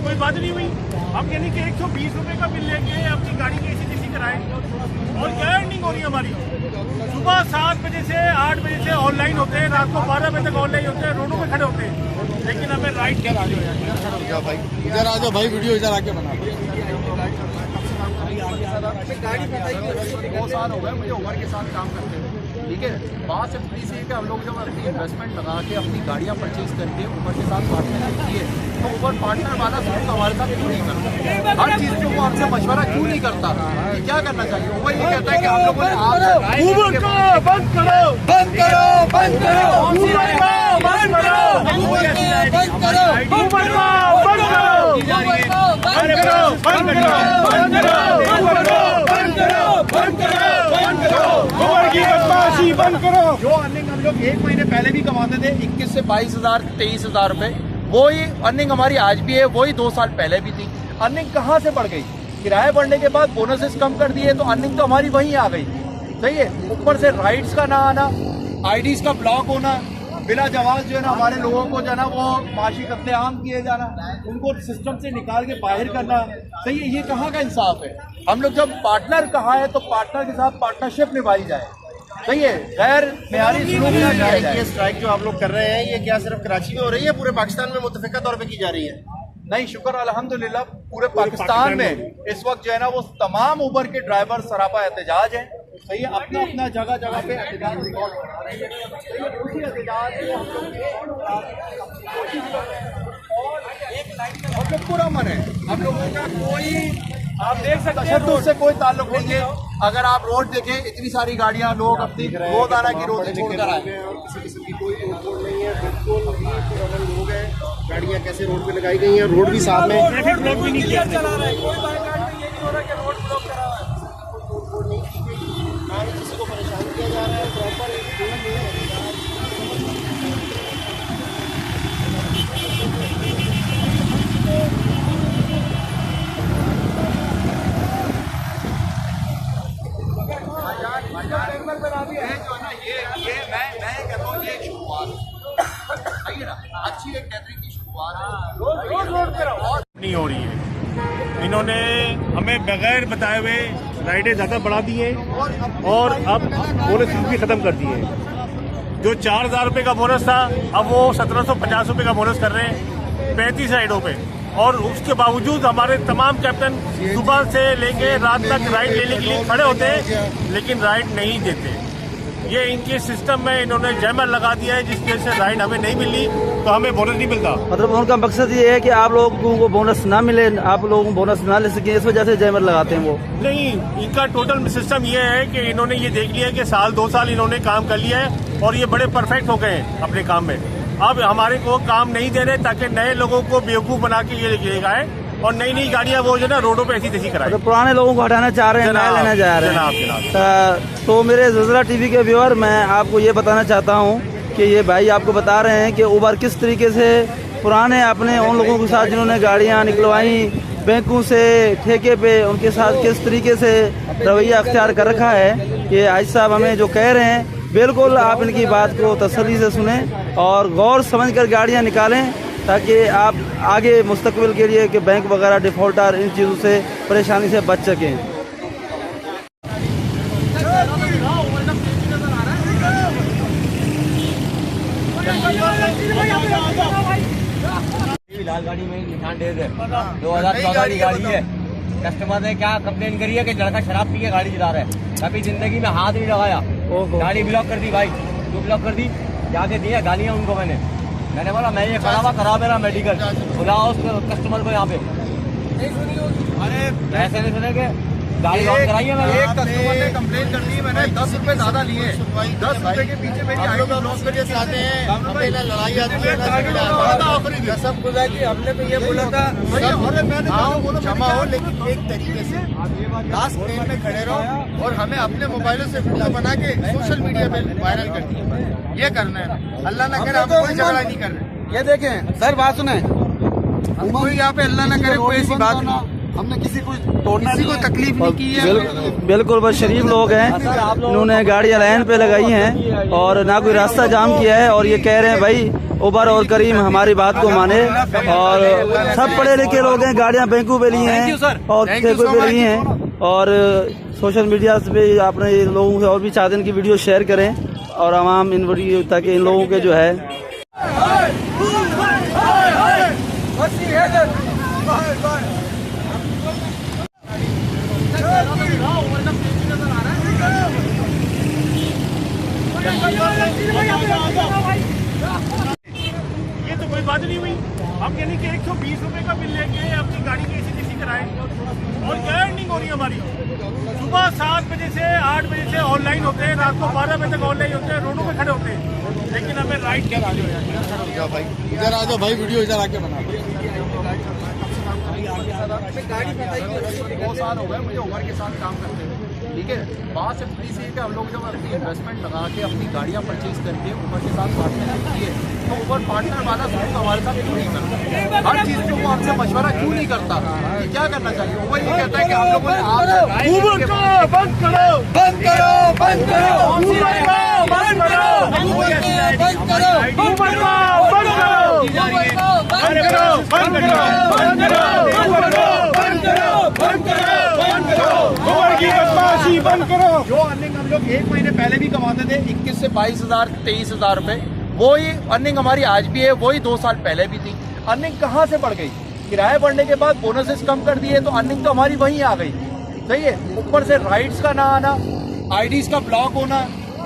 कोई बात नहीं हुई। हम यानी कि 120 रुपए का बिल लेके अपनी गाड़ी की एसी कराएं और क्या अर्निंग हो रही है हमारी। सुबह 7 बजे से 8 बजे से ऑनलाइन होते हैं, रात को 12 बजे तक ऑनलाइन होते हैं, रोडों पे खड़े होते हैं, लेकिन हमें राइट इधर आ जाओ भाई, वीडियो इधर आके बना। गाड़ी बताइए, 2 साल हो गए मुझे उबर के साथ काम करते हुए, ठीक है। बात सिर्फ इसी है कि हम लोग जब अपनी इन्वेस्टमेंट लगा के अपनी गाड़ियाँ परचेज करके उबर के साथ पार्टनरशिप की है, तो उबर पार्टनर वाला सलूक हमारे साथ क्यों नहीं करता? हर चीज़ पे वो हमसे मशवरा क्यों नहीं करता कि क्या करना चाहिए? वो ये कहता है कि हम लोगों ने उबर को बंद करो, बंद करो, बंद करो, उबर को बंद करो, उबर को बंद करो, उबर को बंद करो, बंद करो, बंद करो, बंद करो, उबर को बंद करो, बंद करो, बंद करो, उबर की बदमाशी बंद करो। जो अर्निंग हम लोग 1 महीने पहले भी कमाते थे 21 से 22,000 23,000 रुपए, वही अर्निंग हमारी आज भी है, वही 2 साल पहले भी थी। अर्निंग कहाँ से बढ़ गई? किराया बढ़ने के बाद बोनसेस कम कर दिए तो अर्निंग तो हमारी वहीं आ गई, सही है। ऊपर से राइड्स का ना आना, आईडीज का ब्लॉक होना, बिना जवाब जो है ना हमारे लोगों को जो है ना वो माशी कत्लेआम किए जाना, उनको सिस्टम से निकाल के बाहर करना, सही है। ये कहाँ का इंसाफ है? हम लोग जब पार्टनर कहा है तो पार्टनर के साथ पार्टनरशिप निभाई जाए, सही है। गैर मेयारी सलूक ना किया जाए। ये स्ट्राइक जो आप लोग कर रहे हैं ये क्या सिर्फ कराची में हो रही है, पूरे पाकिस्तान में मुतफिका तौर पे की जा रही है? नहीं, शुक्र अल्हम्दुलिल्लाह पूरे पाकिस्तान में इस वक्त जो है ना वो तमाम उबर के ड्राइवर सरापा एहतजाज हैं, सही है। अपना अपना जगह जगह पे एहतजाज रिकॉर्ड हो रहा है, उसी एहतजाज को हम लोग और एक लाइन में हम लोग पूरा मन है, हम लोगों का कोई आप देख सकते हैं उससे कोई ताल्लुक नहीं है। अगर आप रोड देखें इतनी सारी गाड़ियां, लोग अपनी रोजाना की रोज छोड़कर आए, किसी किस्म की कोई तोड़ नहीं है, बिल्कुल लोग हैं, गाड़ियाँ कैसे रोड पे लगाई गई हैं, रोड भी साथ में ट्रैफिक ब्लॉक भी नहीं किया। ना ही किसी को परेशान किया जा रहा है, प्रॉपर एक अच्छी एक कैटरिंग की शुरुआत नहीं हो रही है। इन्होंने हमें बगैर बताए हुए राइडें ज़्यादा बढ़ा दी हैं और अब बोनस भी ख़त्म कर दिए हैं। जो 4,000 रुपये का बोनस था अब वो 1,750 रुपये का बोनस कर रहे हैं 35 राइडों पे, और उसके बावजूद हमारे तमाम कैप्टन सुबह से लेके रात तक राइड लेने के लिए खड़े होते हैं, लेकिन राइड नहीं देते। ये इनके सिस्टम में इन्होंने जैमर लगा दिया है, जिसकी वजह से राइड हमें नहीं मिली तो हमें बोनस नहीं मिलता। मतलब उनका मकसद ये है कि आप लोगों को बोनस ना मिले, आप लोगों को बोनस ना ले सके, इस वजह से जैमर लगाते हैं वो। नहीं, इनका टोटल सिस्टम ये है कि इन्होंने ये देख लिया कि साल 2 साल इन्होंने काम कर लिया है और ये बड़े परफेक्ट हो गए हैं अपने काम में। अब हमारे को काम नहीं दे रहे ताकि नए लोगों को बेवकूफ़ बना के ये ले गए और नई नई गाड़ियां वो जो ना रोडों पे ऐसी तैसी कराए। तो पुराने लोगों को हटाना चाह रहे हैं, नया लेना चाह रहे हैं। तो मेरे ज़लज़ला टीवी के व्यूअर, मैं आपको ये बताना चाहता हूँ कि ये भाई आपको बता रहे हैं कि उबर किस तरीके से पुराने अपने उन लोगों के साथ जिन्होंने गाड़ियाँ निकलवाई बैंकों से ठेके पे, उनके साथ किस तरीके से रवैया अख्तियार कर रखा है। कि आज साहब हमें जो कह रहे हैं बिल्कुल आप इनकी बात को तसल्ली से सुने और गौर समझ कर गाड़ियाँ निकालें, ताकि आप आगे मुस्तकबिल के लिए कि बैंक वगैरह डिफ़ॉल्टर इन चीज़ों से परेशानी से बच सकें। लाल गाड़ी में निशान दे दे 2014 की गाड़ी है। कस्टमर ने क्या कंप्लेन करी है कि लड़का शराब पी के गाड़ी चला रहा है, कभी जिंदगी में हाथ नहीं लगाया, गाड़ी ब्लॉक कर दी भाई, क्यों ब्लॉक कर दी? जाके दिया गालियाँ उनको मैंने बोला मैं ये खड़ा हुआ करा मेरा मेडिकल, बुलाओ उस कस्टमर को यहाँ पे। अरे ऐसे नहीं सुनेंगे, गाड़ी लॉक कराई है मैंने। एक कस्टमर ने कंप्लेन कर दी, मैंने 10 रुपए ज्यादा लिए, 10 रुपए के पीछे मेरी हम लोग ब्लॉक करके आते हैं, हमें ना लड़ाई आती है ना कसम खुदा की। हमने तो ये बोला था क्षमा हो, लेकिन एक तरीके से लास्ट लेन में खड़े रहो और हमें अपने मोबाइलों से वीडियो बना के सोशल मीडिया पे वायरल कर दिया। ये करना है, अल्लाह ना करे हम कोई झगड़ा नहीं कर रहे। ये देखें सर, बात सुने, कोई यहाँ पे अल्लाह ना करे कोई ऐसी बात नहीं, हमने किसी को तकलीफ नहीं की है। बिल्कुल बस शरीफ लोग हैं, इन्होंने गाड़ियाँ लाइन पे लगाई हैं और ना कोई रास्ता जाम किया है। और ये कह रहे हैं भाई उबर और करीम हमारी बात को माने, और सब पढ़े लिखे लोग हैं, गाड़ियाँ बैंकों पे ली हैं और ठेकों पे ली हैं। और सोशल मीडिया पे आपने इन लोगों से और भी चाहते हैं कि वीडियो शेयर करें और आवाम इन वीडियो ताकि इन लोगों के जो है ये तो कोई बात नहीं हुई। हम यानी कि 120 रुपए का बिल लेके अपनी गाड़ी की एसी कराएं और क्या अर्निंग हो रही है हमारी। सुबह 7 बजे से 8 बजे से ऑनलाइन होते हैं, रात को 12 बजे तक ऑनलाइन होते हैं, रोडों पे खड़े होते हैं, लेकिन हमें राइट क्या भाई इधर आ जाओ भाई, वीडियो इधर आके बना। गाड़ी बताइए 2 साल हो गए मुझे उबर के साथ काम करते हुए, ठीक है। वहाँ से प्लीज है कि हम लोग जब अपनी इन्वेस्टमेंट लगा के अपनी गाड़ियाँ परचेज करके उबर के साथ पार्टनरशिप किए, तो उबर पार्टनर वाला सपोर्ट हमारे साथ क्यों नहीं करता? हर चीज़ को वो हमसे मशवरा क्यों नहीं करता कि क्या करना चाहिए? उबर ये कहता है कि हम लोगों ने बंद करो बंद करो बंद करो बंद करो उबर को बंद करो बंद करो उबर को बंद करो बंद करो बंद करो बंद करो उबर को बंद करो बंद करो बंद करो उबर की बदमाशी बंद करो। जो अर्निंग हम लोग 1 महीने पहले भी कमाते थे 21 से 22,000 23,000 रुपए, वही अर्निंग हमारी आज भी है, वही 2 साल पहले भी थी। अर्निंग कहाँ से बढ़ गई? किराया बढ़ने के बाद बोनसेस कम कर दिए तो अर्निंग तो हमारी वहीं आ गई, सही है। ऊपर से राइड्स का ना आना, आईडीज का ब्लॉक होना,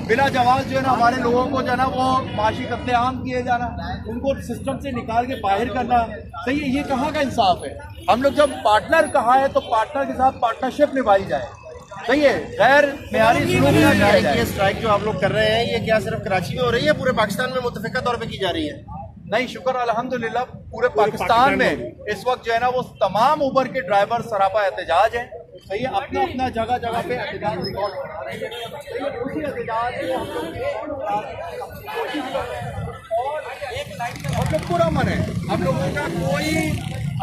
बिना जवाब जो है ना हमारे लोगों को जो है ना वो माशी कत्लेआम किए जाना, उनको सिस्टम से निकाल के बाहर करना, सही है। ये कहाँ का इंसाफ है? हम लोग जब पार्टनर कहा है तो पार्टनर के साथ पार्टनरशिप निभाई जाए, सही है। गैर मेयारी सुलूक ना किया जाए। ये स्ट्राइक जो आप लोग कर रहे हैं ये क्या सिर्फ कराची में हो रही है, पूरे पाकिस्तान में मुतफिका तौर पे की जा रही है? नहीं, शुक्र अल्हम्दुलिल्लाह पूरे पाकिस्तान में इस वक्त जो है ना वो तमाम उबर के ड्राइवर सरापा एहतजाज हैं, सही है। अपना अपना जगह जगह पे एहतजाज रिकॉर्ड हो रहा है, सही है। उसी एहतजाज को हम लोग कोशिश कर रहे हैं और एक लाइन में हम लोग पूरा मन है। हम लोगों का कोई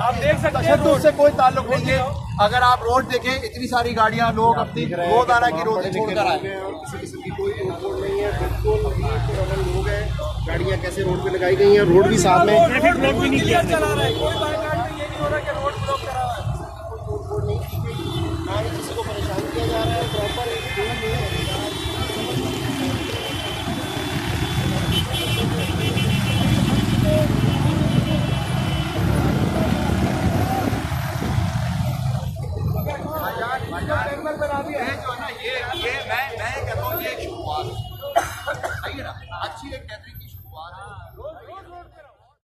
आप देख सकते हैं उससे कोई ताल्लुक नहीं है। अगर आप रोड देखें इतनी सारी गाड़ियां लोग अपनी रोजाना की रोटी छोड़कर आए, किसी किस्म की कोई तोड़ नहीं है, बिल्कुल पुराने लोग हैं। गाड़ियाँ कैसे रोड पे लगाई गई हैं, रोड भी साथ में ट्रैफिक ब्लॉक भी नहीं किया।